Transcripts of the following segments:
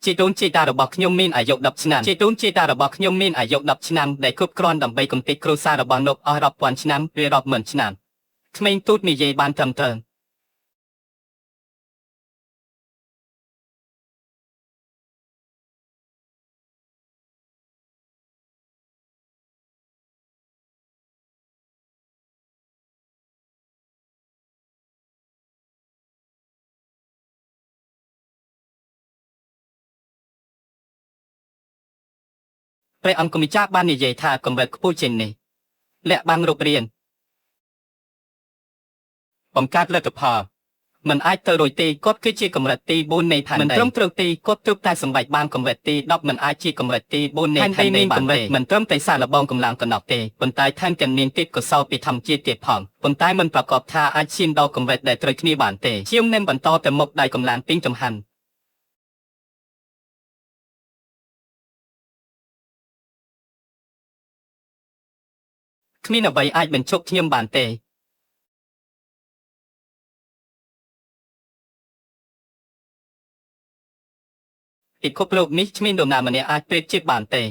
ជាដូនជាតារបស់ខ្ញុំមានអាយុ10ឆ្នាំជាដូនជាតារបស់ខ្ញុំមានអាយុ10ឆ្នាំដែលគ្រប់គ្រាន់ដើម្បីកំទេចគ្រួសាររបស់លោកអស់រាប់ពាន់ឆ្នាំឬរាប់ម៉ឺនឆ្នាំក្មេងទូចនិយាយបានត្រឹមត្រូវព្រះអង្គម្ចាស់បាននិយាយថាកម្រិតខ្ពស់ជាងនេះលាក់បាំងរូបរាងបង្កើតលទ្ធផលមិនអាចទៅរួចទេគាត់គឺជាកម្រិតទី4នៃផែនដីមិនត្រឹមត្រូវទេគាត់ទើបតែសម្រេចបានកម្រិតទី10មិនអាចជាកម្រិតទី4នៃផែនដីមានកម្រិតមិនត្រឹមតែសារលបងកម្លាំងកណ្ដោះទេប៉ុន្តែថែមទាំងមានទេពកោសល្យពីធម្មជាតិទៀតផងប៉ុន្តែមិនប្រកបថាអាចឈានដល់កម្រិតដែលត្រូវគ្នាបានទេជាងនឹងបន្តទៅមុខដោយកម្លាំងពីងចំហាន់គ្មានអ្វីអាចបញ្ឈប់ខ្ញុំបានទេពិភពលោកនេះគ្មាននរណាម្នាក់អាចប្រៀបធៀបបានទេ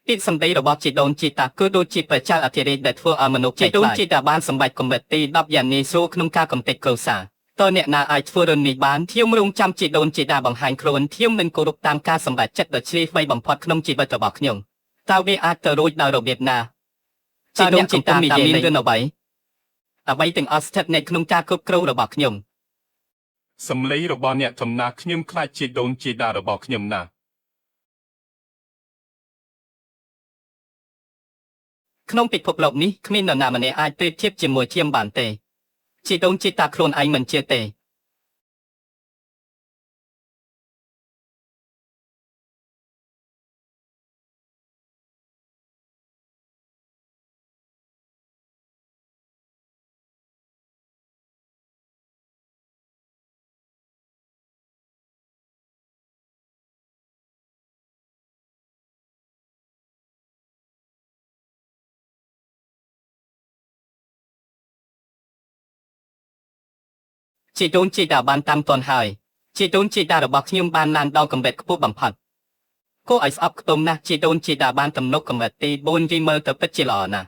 ពាក្យសម្ដីរបស់ជីដូនជីតាគឺដូចជាប្រជាអធិរាជដែលធ្វើឲ្យមនុស្សជីដូនជីតាបានសម្រេចកម្រិតទី10យ៉ាងងាយស្រួលក្នុងការកំទេចគ្រួសារតើអ្នកណាអាចធ្វើរឿងនេះបានខ្ញុំរងចាំជីដូនជីតាបង្ហាញខ្លួនខ្ញុំនឹងគោរពតាមការសម្រេចចិត្តដ៏ជ្រាលជ្រៅបំផុតក្នុងជីវិតរបស់ខ្ញុំតើវាអាចទៅរួចដោយរបៀបណាជីដូនជីតាមានរឿងអ្វីទាំងអស់ស្ថិតនៅក្នុងការគ្រប់គ្រងរបស់ខ្ញុំសំឡេងរបស់អ្នកចំណាស់ខ្ញុំខ្លាចជាដូនជាតារបស់ខ្ញុំណាស់ក្នុងពិភពលោកនេះគ្មាននរណាម្នាក់អាចប្រៀបធៀបជាមួយខ្ញុំបានទេជីដូនជីតាខ្លួនឯងមិនជឿទេជីដូនជីតាបានតាមទាន់ហើយជីដូនជីតារបស់ខ្ញុំបានឡើងដល់កម្រិតខ្ពស់បំផុតគួរឲ្យស្អប់ខ្ទមណាស់ជីដូនជីតាបានទំនុកកម្រិតទី4យីមើលទៅពិតជាល្អណាស់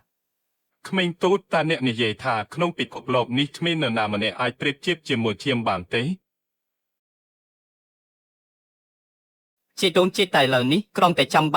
ក្មេងទូចតាអ្នកនិយាយថាក្នុងពិភពលោកនេះគ្មាននរណាម្នាក់អាចប្រៀបធៀបជាមួយឈាមបានទេជីដូនជីតាឥឡូវនេះគ្រាន់តែចង់បាន